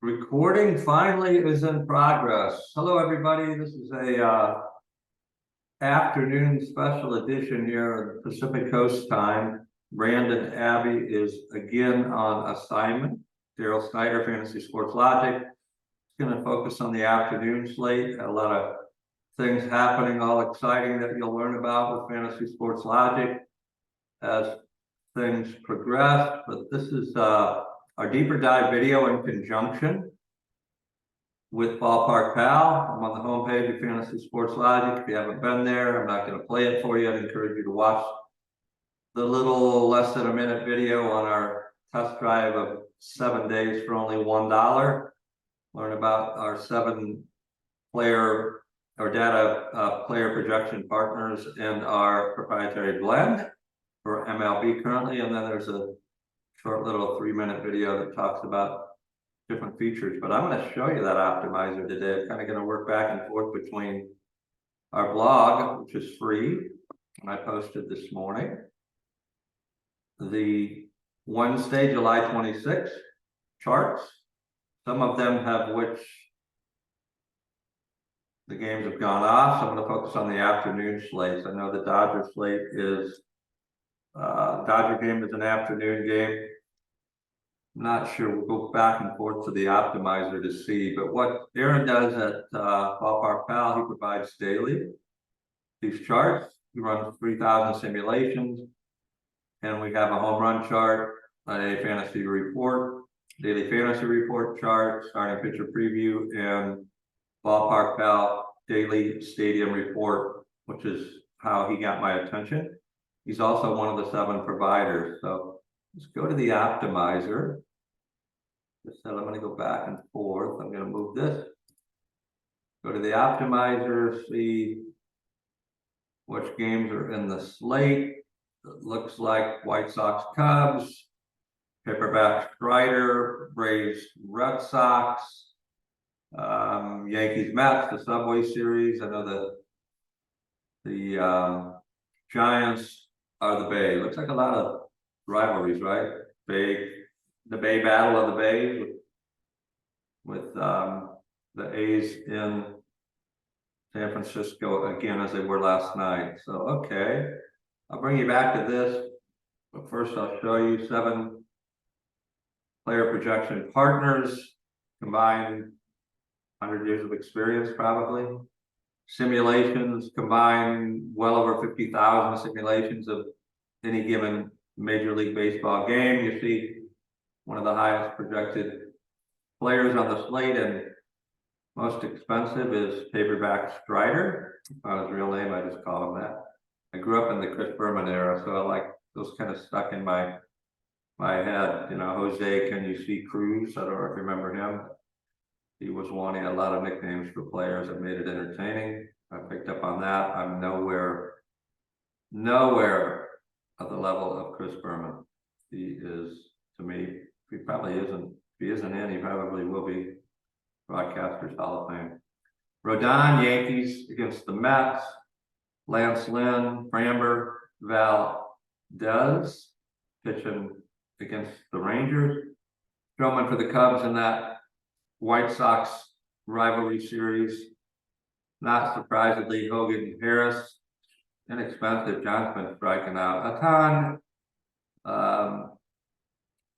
Recording finally is in progress. Hello, everybody. This is a afternoon special edition here at Pacific Coast time. Brandon Abbey is again on assignment. Daryl Snyder, Fantasy Sports Logic, is going to focus on the afternoon slate. A lot of things happening, all exciting that you'll learn about with Fantasy Sports Logic as things progress. But this is our deeper dive video in conjunction with Ballpark Pal. I'm on the homepage of Fantasy Sports Logic. If you haven't been there, I'm not going to play it for you. I'd encourage you to watch the little less than a minute video on our test drive of 7 days for only $1. Learn about our 7 player or data player projection partners and our proprietary blend for MLB currently. And then there's a short little 3-minute video that talks about different features, but I'm going to show you that optimizer today. I'm kind of going to work back and forth between our blog, which is free, and I posted this morning, the Wednesday, July 26th charts. Some of them have which the games have gone off, so I'm going to focus on the afternoon slates. I know the Dodger slate is Dodger game is an afternoon game. I'm not sure. We'll go back and forth to the optimizer to see. But what Aaron does at Ballpark Pal, he provides daily these charts. He runs 3,000 simulations, and we have a home run chart, a fantasy report, daily fantasy report chart, starting pitcher preview, and Ballpark Pal daily stadium report, which is how he got my attention. He's also one of the 7 providers. So let's go to the optimizer. Just said I'm going to go back and forth. I'm going to move this. Go to the optimizer, see which games are in the slate. It looks like White Sox Cubs, Paperback Strider, Braves Red Sox, Yankees Mets, the Subway Series. I know the Giants are the Bay. Looks like a lot of rivalries, right? The Bay Battle of the Bays with the A's in San Francisco again as they were last night. So okay, I'll bring you back to this, but first I'll show you 7 player projection partners, combined 100 years of experience probably. Simulations combined well over 50,000 simulations of any given Major League Baseball game. You see one of the highest projected players on the slate and most expensive is Paperback Strider. Not his real name, I just call him that. I grew up in the Chris Berman era, so I like those kind of stuck in my head. You know, Jose, can you see Cruz? I don't know if you remember him. He was wanting a lot of nicknames for players that made it entertaining. I picked up on that. I'm nowhere at the level of Chris Berman. He is, to me, he probably isn't. If he isn't in, he probably will be Broadcasters Hall of Fame. Rodon, Yankees against the Mets. Lance Lynn, Framber, Valdez pitching against the Rangers. Stroman for the Cubs in that White Sox rivalry series. Not surprisingly, Hogan Harris, inexpensive. John's been striking out a ton.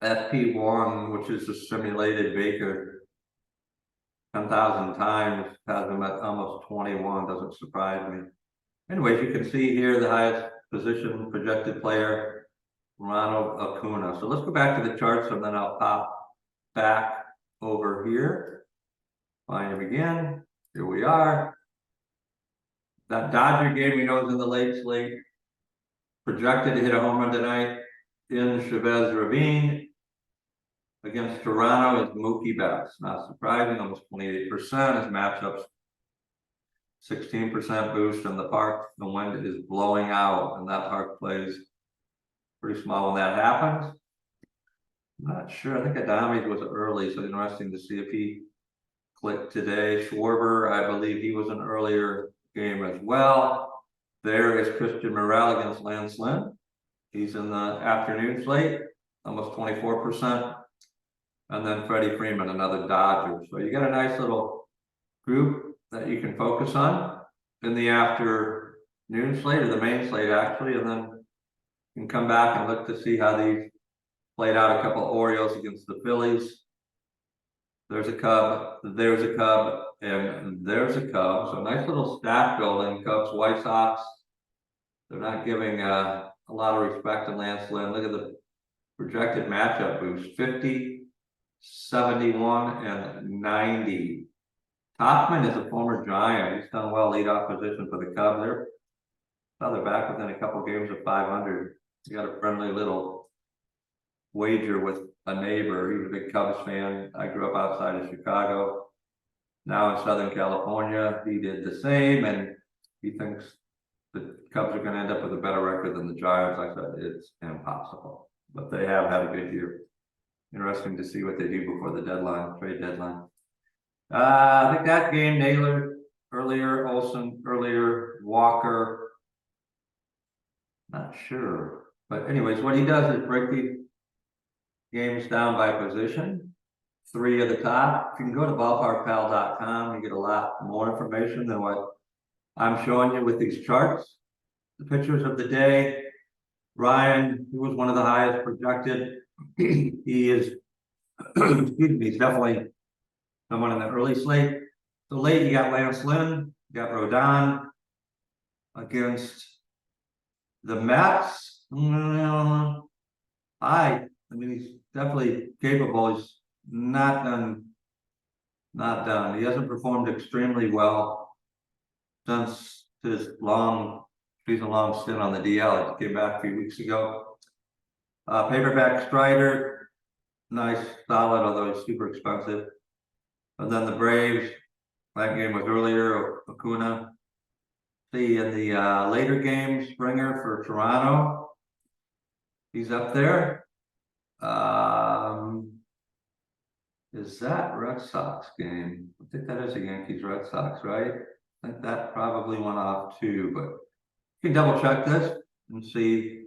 FP1, which is a simulated Baker 10,000 times, has him at almost 21. Doesn't surprise me. Anyways, you can see here the highest position projected player, Ronald Acuna. So let's go back to the charts, and then I'll pop back over here. Find him again. Here we are. That Dodger game we know is in the late slate. Projected to hit a home run tonight in Chavez Ravine against Toronto is Mookie Betts. Not surprising, almost 28%. His matchups 16% boost in the park. The wind is blowing out, and that park plays pretty small when that happens. I'm not sure. I think Adami was early, so interesting to see if he clicked today. Schwarber, I believe he was an earlier game as well. There is Christian Morel against Lance Lynn. He's in the afternoon slate, almost 24%. and then Freddie Freeman, another Dodger. So you got a nice little group that you can focus on in the afternoon slate, or the main slate actually, and then you can come back and look to see how these played out. A couple Orioles against the Phillies. There's a Cub, there's a Cub, and there's a Cub. So nice little stack building. Cubs, White Sox. They're not giving a lot of respect to Lance Lynn. Look at the projected matchup boost: 50, 71, and 90. Topman is a former Giant. He's done well leadoff position for the Cubs. They're back within a couple games of 500. You got a friendly little wager with a neighbor. He's a big Cubs fan. I grew up outside of Chicago, now in Southern California. He did the same, and he thinks the Cubs are going to end up with a better record than the Giants. I said it's impossible, but they have had a good year. Interesting to see what they do before the deadline, trade deadline. I think that game, Naylor earlier, Olsen earlier, Walker. Not sure, but anyways, what he does is break these games down by position. 3 at the top. If you can go to ballparkpal.com, you get a lot more information than what I'm showing you with these charts. The pictures of the day. Ryan, he was one of the highest projected. He is, excuse me, he's definitely someone in the early slate. So late, you got Lance Lynn, you got Rodon against the Mets. I mean, he's definitely capable. He's not done. He hasn't performed extremely well since his season-long stint on the DL. He came back a few weeks ago. Paperback Strider, nice, solid, although he's super expensive. And then the Braves, that game was earlier, Acuna. See, in the later game, Springer for Toronto. He's up there. Is that Red Sox game? I think that is a Yankees Red Sox, right? I think that probably went off too, but you can double check this and see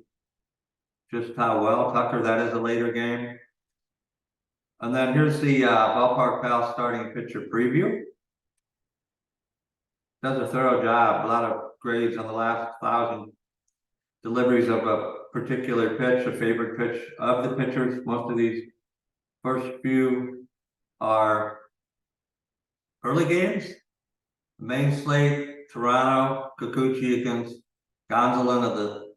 just how well. Tucker, that is a later game. And then here's the Ballpark Pal starting pitcher preview. Does a thorough job, a lot of grades on the last 1,000 deliveries of a particular pitch, a favorite pitch of the pitchers. Most of these first few are early games. The main slate, Toronto, Kikuchi against Gonsolin of the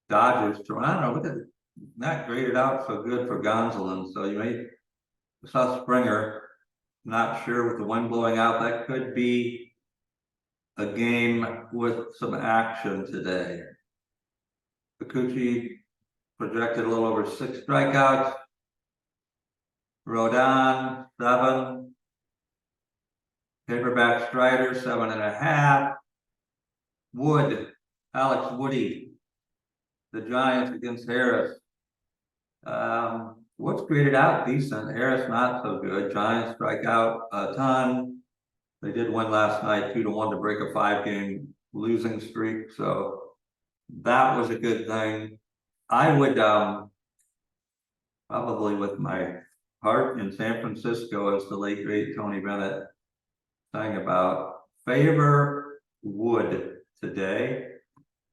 Dodgers. Toronto, look at that, graded out so good for Gonsolin. So you may saw Springer, not sure with the wind blowing out. That could be a game with some action today. Kikuchi projected a little over 6 strikeouts. Rodon, 7. Paperback Strider, 7.5. Wood, Alex Woody, the Giants against Harris. Wood's graded out decent. Harris not so good. Giants strike out a ton. They did win last night 2-1 to break a 5-game losing streak. So that was a good thing. I would probably, with my heart in San Francisco, as the late great Tony Bennett sang about, favor Wood today.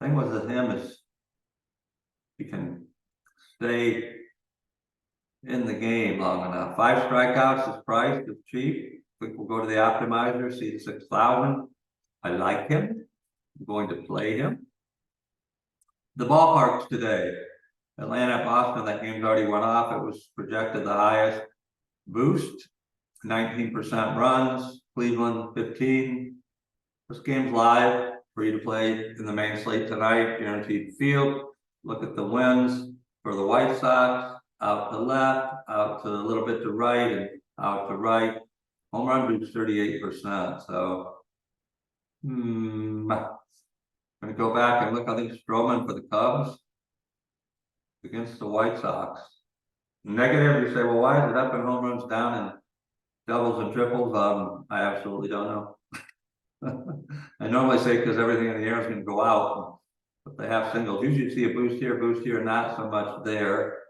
Thing with him is he can stay in the game long enough. 5 strikeouts is priced, it's cheap. I think we'll go to the optimizer, see 6,000. I like him. I'm going to play him. The ballparks today. Atlanta, Boston, that game's already went off. It was projected the highest boost, 19% runs. Cleveland, 15. This game's live, free to play in the main slate tonight, guaranteed field. Look at the wins for the White Sox, out to left, out to a little bit to right, and out to right. Home run boost 38%. So, I'm going to go back and look. I think Stroman for the Cubs against the White Sox. Negative, you say, well, why is it up in home runs, down in doubles and triples? I absolutely don't know. I normally say because everything in the air is going to go out, but they have singles. Usually you see a boost here, not so much there.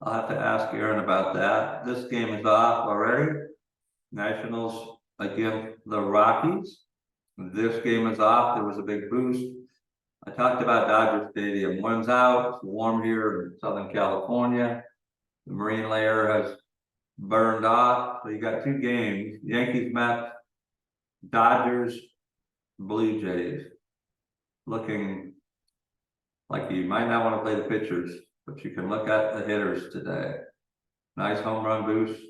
I'll have to ask Aaron about that. This game is off already. Nationals against the Rockies. This game is off. There was a big boost. I talked about Dodger Stadium. One's out. It's warm here in Southern California. The marine layer has burned off. So you got two games. Yankees, Mets, Dodgers, Blue Jays. Looking like you might not want to play the pitchers, but you can look at the hitters today. Nice home run boost.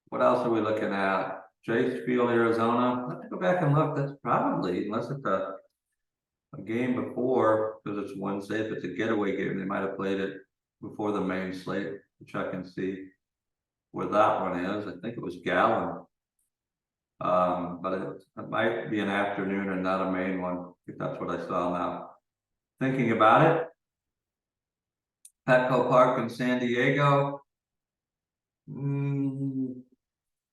What else are we looking at? Chase Field, Arizona. Let's go back and look. That's probably, unless it's a game before, because it's Wednesday. If it's a getaway game, they might have played it before the main slate. Check and see where that one is. I think it was Gallon. But it might be an afternoon and not a main one, if that's what I saw now. Thinking about it, Petco Park in San Diego,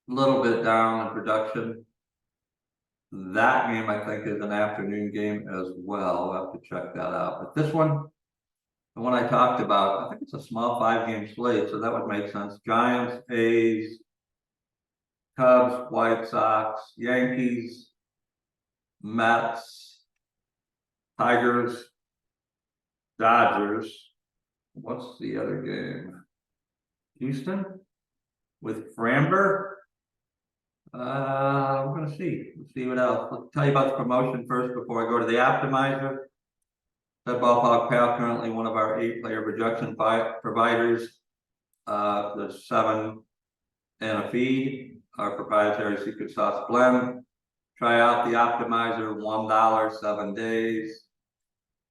little bit down in production. That game, I think, is an afternoon game as well. I'll have to check that out. But this one, the one I talked about, I think it's a small 5-game slate, so that would make sense. Giants, A's, Cubs, White Sox, Yankees, Mets, Tigers, Dodgers. What's the other game? Houston with Framber. We're gonna see. Let's see what else. I'll tell you about the promotion first before I go to the optimizer. That Ballpark Pal, currently one of our 8-player projection providers. There's 7 and a feed, our proprietary secret sauce blend. Try out the optimizer, $1, 7 days.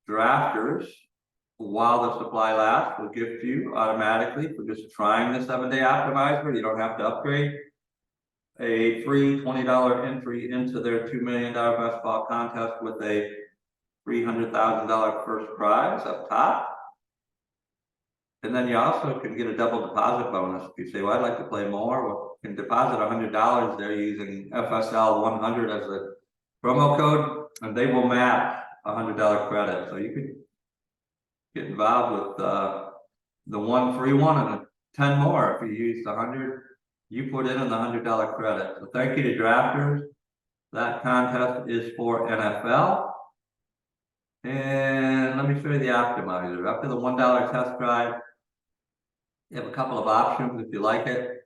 Drafters, while the supply lasts, will gift you automatically for just trying the 7-day optimizer. You don't have to upgrade. A free $20 entry into their $2 million best ball contest with a $300,000 first prize up top. And then you also can get a double deposit bonus. If you say, well, I'd like to play more, well, you can deposit $100 there using FSL 100 as a promo code, and they will match $100 credit. So you could get involved with the 1 free one and 10 more if you use the 100. You put in the $100 credit. So thank you to drafters. That contest is for NFL. And let me show you the optimizer. After the $1 test drive, you have a couple of options if you like it.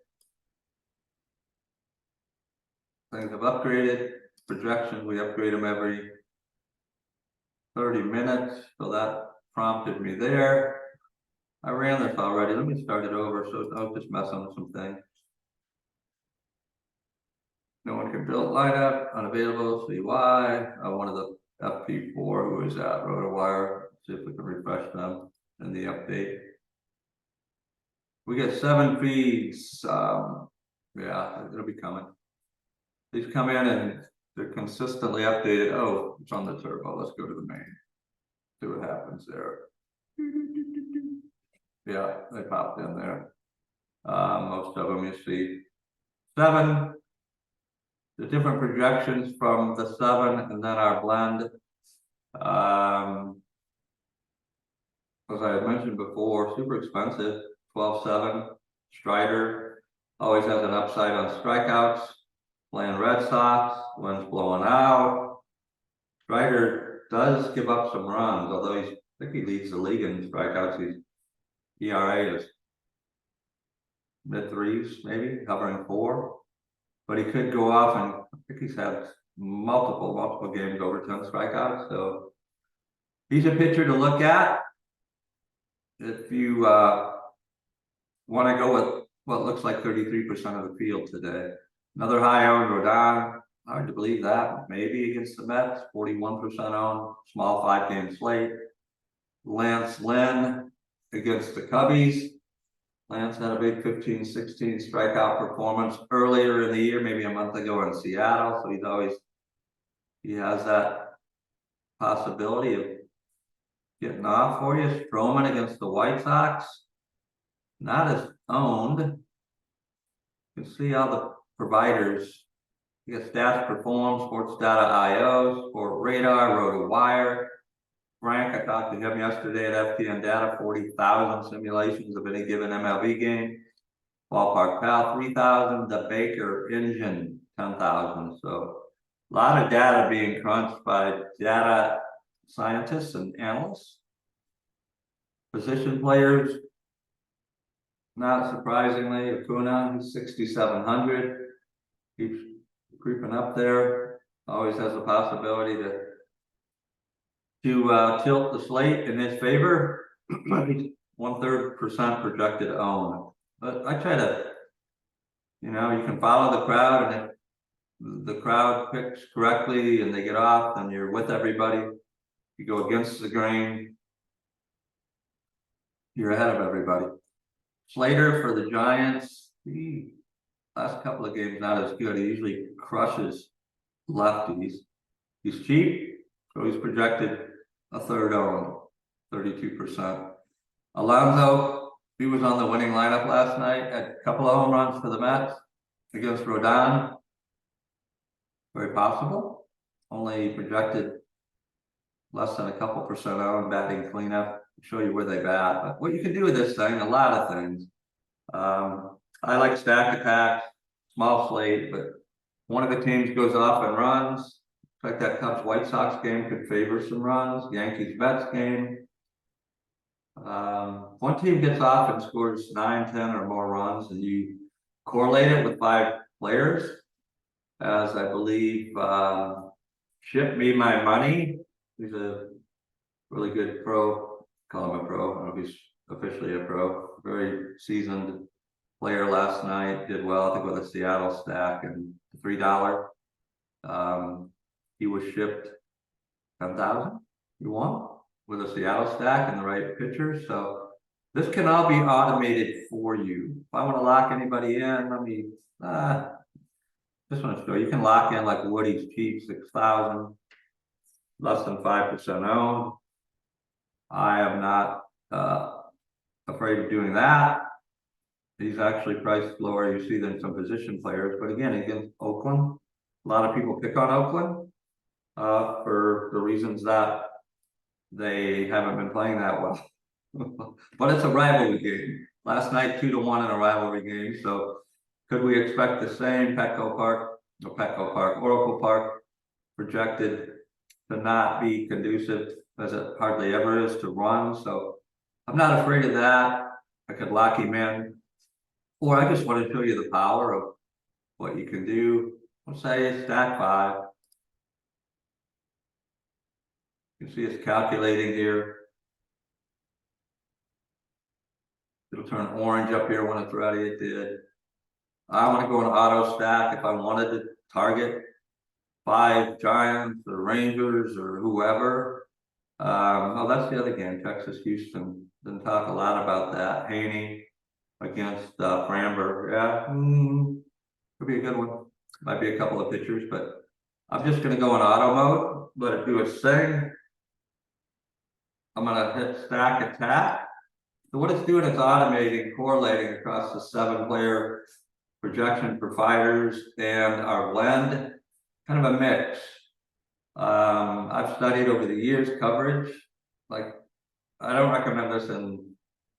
Things have upgraded. Projections, we upgrade them every 30 minutes. So that prompted me there. I ran this already. Let me start it over. So I was just messing with some things. No one can build lineup, unavailable, see why. One of the FP4, who is at RotoWire, see if we can refresh them in the update. We get 7 feeds. Yeah, it'll be coming. These come in and they're consistently updated. Oh, it's on the turbo. Let's go to the main. See what happens there. Yeah, they popped in there. Most of them you see. 7. The different projections from the 7 and then our blend. As I had mentioned before, super expensive. 12-7. Strider always has an upside on strikeouts. Playing Red Sox, wind's blowing out. Strider does give up some runs, although I think he leads the league in strikeouts. His ERA is mid-3s, maybe hovering 4. But he could go off, and I think he's had multiple games over 10 strikeouts. So he's a pitcher to look at. If you want to go with what looks like 33% of the field today. Another high owned Rodon, hard to believe that, maybe against the Mets, 41% owned, small 5-game slate. Lance Lynn against the Cubbies. Lance had a big 15-16 strikeout performance earlier in the year, maybe a month ago in Seattle. So he has that possibility of getting off for you. Stroman against the White Sox, not as owned. You can see how the providers, you get Stats Perform, Sports Data IO, Sport Radar, RotoWire. Frank, I talked to him yesterday at FTN Data, 40,000 simulations of any given MLB game. Ballpark Pal, 3,000, the Baker Engine, 10,000. So a lot of data being crunched by data scientists and analysts. Position players, not surprisingly, Acuna, 6,700, keeps creeping up there. Always has a possibility to tilt the slate in his favor. 1/3% projected own. But I try to, you can follow the crowd, and if the crowd picks correctly and they get off, then you're with everybody. You go against the grain, you're ahead of everybody. Slater for the Giants, the last couple of games not as good. He usually crushes lefties. He's cheap, so he's projected a third own, 32%. Alonso, he was on the winning lineup last night, had a couple of home runs for the Mets against Rodon. Very possible. Only projected less than a couple percent owned, batting cleanup. Show you where they bat. But what you can do with this thing, a lot of things. I like stack attacks, small slate, but one of the teams goes off and runs. In fact, that Cubs White Sox game could favor some runs. Yankees Mets game. One team gets off and scores 9, 10 or more runs, and you correlate it with 5 players, as I believe Ship Me My Money. He's a really good pro, call him a pro. I don't know if he's officially a pro. Very seasoned player last night, did well, I think, with a Seattle stack and $3. He was shipped 10,000. You won with a Seattle stack and the right pitcher. So this can all be automated for you. If I want to lock anybody in, let me just want to show you can lock in like Woody's cheap, 6,000, less than 5% owned. I am not afraid of doing that. He's actually priced lower, you see, than some position players. But again, against Oakland, a lot of people pick on Oakland for the reasons that they haven't been playing that well. But it's a rivalry game. Last night, 2-1 in a rivalry game. So could we expect the same? Oracle Park projected to not be conducive, as it hardly ever is, to run. So I'm not afraid of that. I could lock him in. Or I just want to show you the power of what you can do. Let's say stack 5. You can see it's calculating here. It'll turn orange up here when it's ready. It did. I want to go in auto stack if I wanted to target 5 Giants or Rangers or whoever. Oh, that's the other game, Texas Houston. Didn't talk a lot about that. Haney against Framber. Yeah, could be a good one. Might be a couple of pitchers, but I'm just going to go in auto mode. Let it do its thing. I'm going to hit stack attack. So what it's doing is automating, correlating across the 7-player projection providers and our blend, kind of a mix. I've studied over the years coverage. Like, I don't recommend this in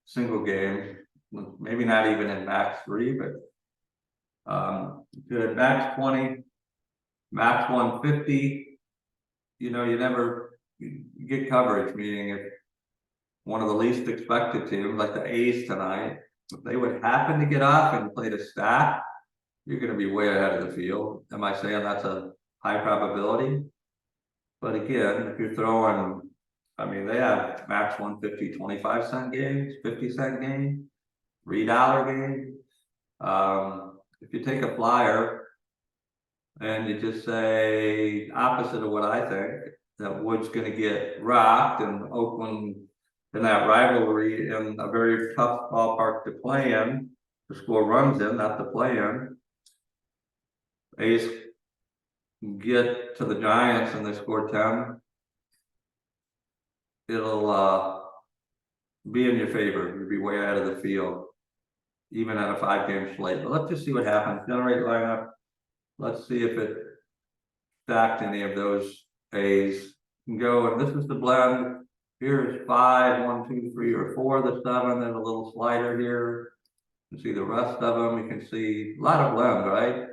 single games, maybe not even in max 3, but good max 20, max 150. You never get coverage, meaning if one of the least expected teams, like the A's tonight, if they would happen to get off and play the stack, you're going to be way ahead of the field. Am I saying that's a high probability? But again, if you're throwing, they have max 150, 25-cent games, 50-cent game, $3 game. If you take a flyer and you just say opposite of what I think, that Wood's going to get rocked and Oakland in that rivalry in a very tough ballpark to play in, to score runs in, not to play in. A's get to the Giants and they score 10. It'll be in your favor. You'll be way out of the field, even at a 5-game slate. But let's just see what happens. Generate lineup. Let's see if it stacked any of those A's. Go, and this is the blend. Here's 5, 1, 2, 3, or 4 of the 7. There's a little slider here. You can see the rest of them. You can see a lot of blend, right?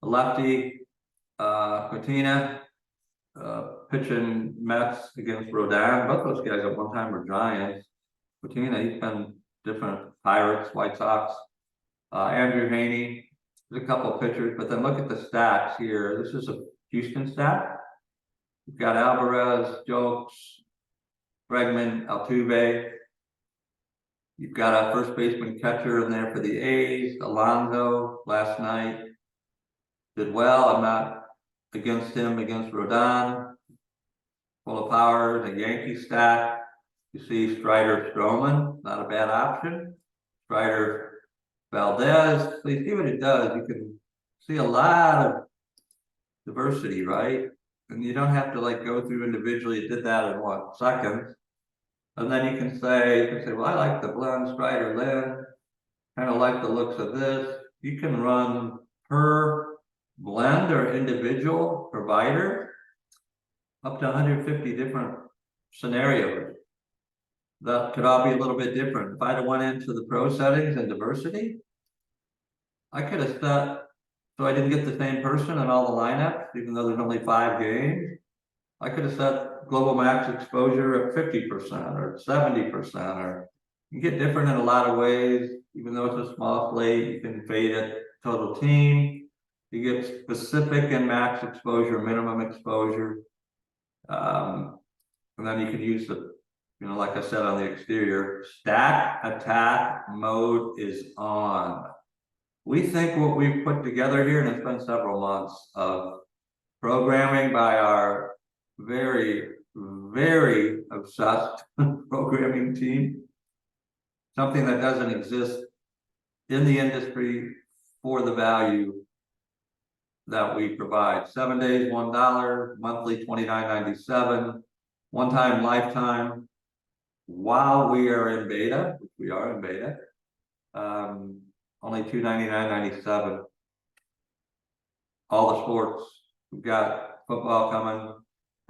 The lefty, Patina, pitching Mets against Rodin. Both those guys at one time were Giants. Patina, he's been different Pirates, White Sox. Andrew Haney, there's a couple of pitchers, but then look at the stats here. This is a Houston stat. We've got Alvarez, Jokes, Bregman, Altuve. You've got a first baseman catcher in there for the A's, Alonso, last night. Did well. I'm not against him against Rodon. Full of power, a Yankee stat. You see Strider Stroman, not a bad option. Strider Valdez. So you see what it does. You can see a lot of diversity, right? And you don't have to like go through individually. It did that in what, seconds? And then you can say, well, I like the blend Strider Lynn, kind of like the looks of this. You can run per blend or individual provider up to 150 different scenarios. That could all be a little bit different. If I'd have went into the pro settings and diversity, I could have set, so I didn't get the same person in all the lineups, even though there's only 5 games. I could have set global max exposure at 50% or 70%, or you get different in a lot of ways. Even though it's a small slate, you can fade it total team. You get specific and max exposure, minimum exposure. And then you can use the, like I said, on the exterior, stack attack mode is on. We think what we've put together here, and it's been several months of programming by our very, very obsessed programming team, something that doesn't exist in the industry for the value that we provide. 7 days, $1, monthly $29.97, one-time lifetime while we are in beta, which we are in beta, only $299.97. All the sports. We've got football coming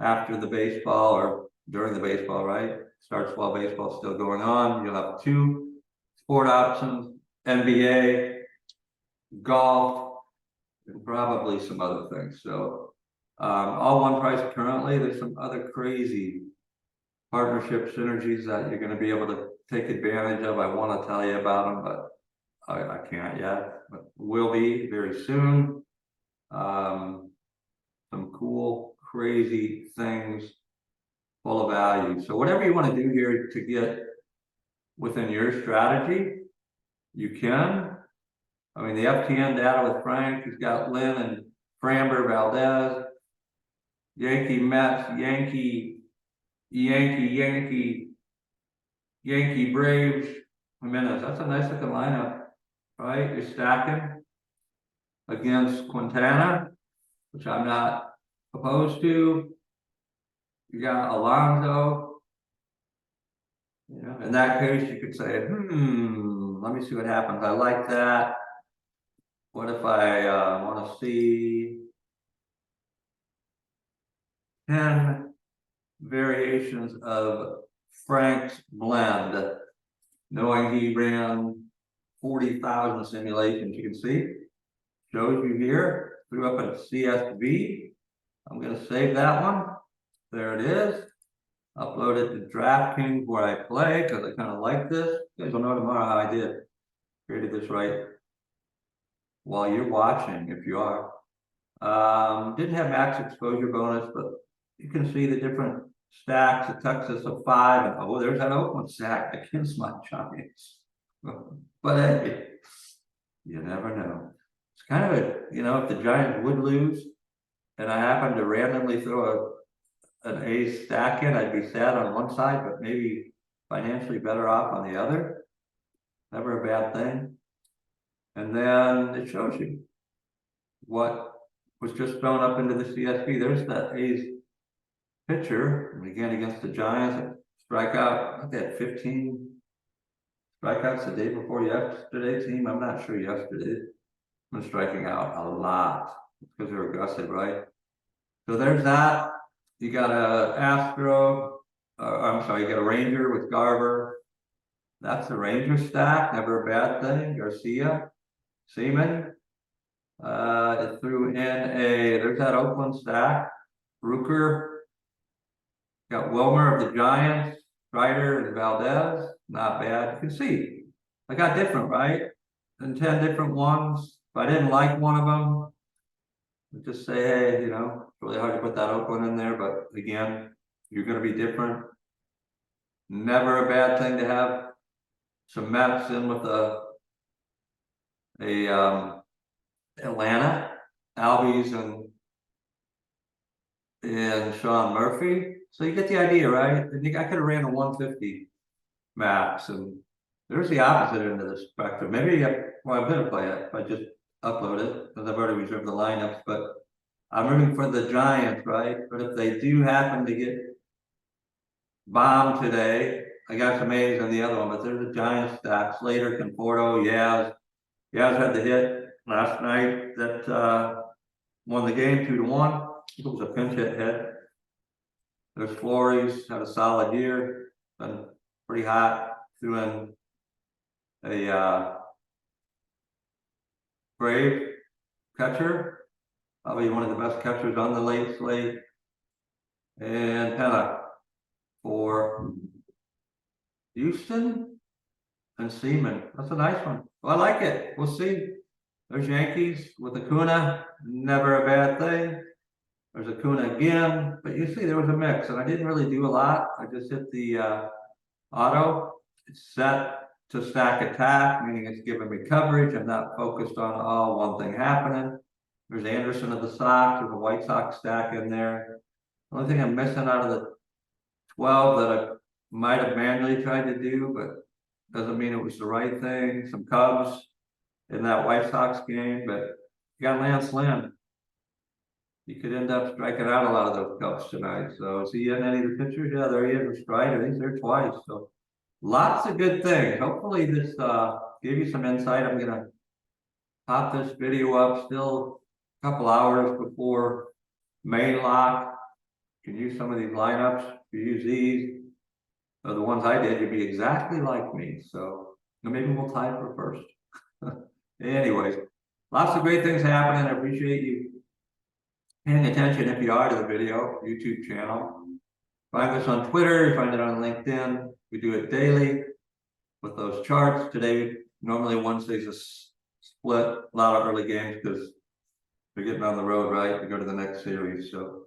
after the baseball or during the baseball, right? Starts while baseball's still going on. You'll have 2 sport options, NBA, golf, and probably some other things. So all one price currently. There's some other crazy partnership synergies that you're going to be able to take advantage of. I want to tell you about them, but I can't yet, but will be very soon. Some cool, crazy things full of value. So whatever you want to do here to get within your strategy, you can. I mean, the FTN data with Frank, he's got Lynn and Framber, Valdez, Yankee Mets, Yankee Braves, Jimenez. That's a nice looking lineup, right? You're stacking against Quintana, which I'm not opposed to. You got Alonso. In that case, you could say, let me see what happens. I like that. What if I want to see 10 variations of Frank's blend, knowing he ran 40,000 simulations? You can see, shows you here, threw up a CSV. I'm going to save that one. There it is. Upload it to DraftKings where I play because I kind of like this. You guys will know tomorrow how I did. Created this right while you're watching, if you are. Didn't have max exposure bonus, but you can see the different stacks. A Texas of 5, and oh, there's that Oakland stack against my Giants. But hey, you never know. It's kind of a, if the Giants would lose, and I happen to randomly throw an A stack in, I'd be sad on one side, but maybe financially better off on the other. Never a bad thing. And then it shows you what was just thrown up into the CSV. There's that A's pitcher, and again against the Giants, strikeout. I think they had 15 strikeouts the day before yesterday team. I'm not sure yesterday. I'm striking out a lot because they're aggressive, right? So there's that. You got a Astro, I'm sorry, you got a Ranger with Garver. That's the Ranger stack, never a bad thing. Garcia, Seaman. It threw in there's that Oakland stack. Rooker, got Wilmer of the Giants, Strider and Valdez. Not bad. You can see I got different, right? And 10 different ones. If I didn't like one of them, I'd just say, hey, it's really hard to put that Oakland in there, but again, you're going to be different. Never a bad thing to have some Mets in with a Atlanta, Albies and Sean Murphy. So you get the idea, right? I think I could have ran a 150 max, and there's the opposite end of the spectrum. Maybe I'm gonna play it if I just upload it because I've already reserved the lineups. But I'm rooting for the Giants, right? But if they do happen to get bombed today, I got some A's on the other one. But there's a Giants stack. Slater, Conforto, Yaz had the hit last night that won the game 2-1. It was a pinch hit. There's Flores, had a solid year, been pretty hot, threw in a Brave catcher, probably one of the best catchers on the late slate, and Pena for Houston and Seaman. That's a nice one. Well, I like it. We'll see. There's Yankees with Acuna, never a bad thing. There's Acuna again, but you see there was a mix, and I didn't really do a lot. I just hit the auto. It's set to stack attack, meaning it's giving me coverage. I'm not focused on one thing happening. There's Anderson of the Sox. There's a White Sox stack in there. The only thing I'm missing out of the 12 that I might have manually tried to do, but doesn't mean it was the right thing. Some Cubs in that White Sox game, but you got Lance Lynn. You could end up striking out a lot of those Cubs tonight. So is he in any of the pictures? Yeah, there he is with Strider. He's there twice. So lots of good things. Hopefully this gave you some insight. I'm gonna pop this video up still a couple hours before main lock. You can use some of these lineups. If you use these, the ones I did, you'd be exactly like me. So maybe we'll tie for first. Anyways, lots of great things happening. I appreciate you paying attention if you are to the video, YouTube channel. Find us on Twitter, you find it on LinkedIn. We do it daily with those charts. Today, normally Wednesday's a split, a lot of early games because they're getting on the road, right? To go to the next series. So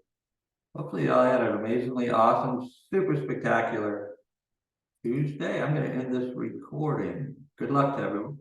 hopefully y'all had an amazingly awesome, super spectacular Tuesday. I'm going to end this recording. Good luck to everyone.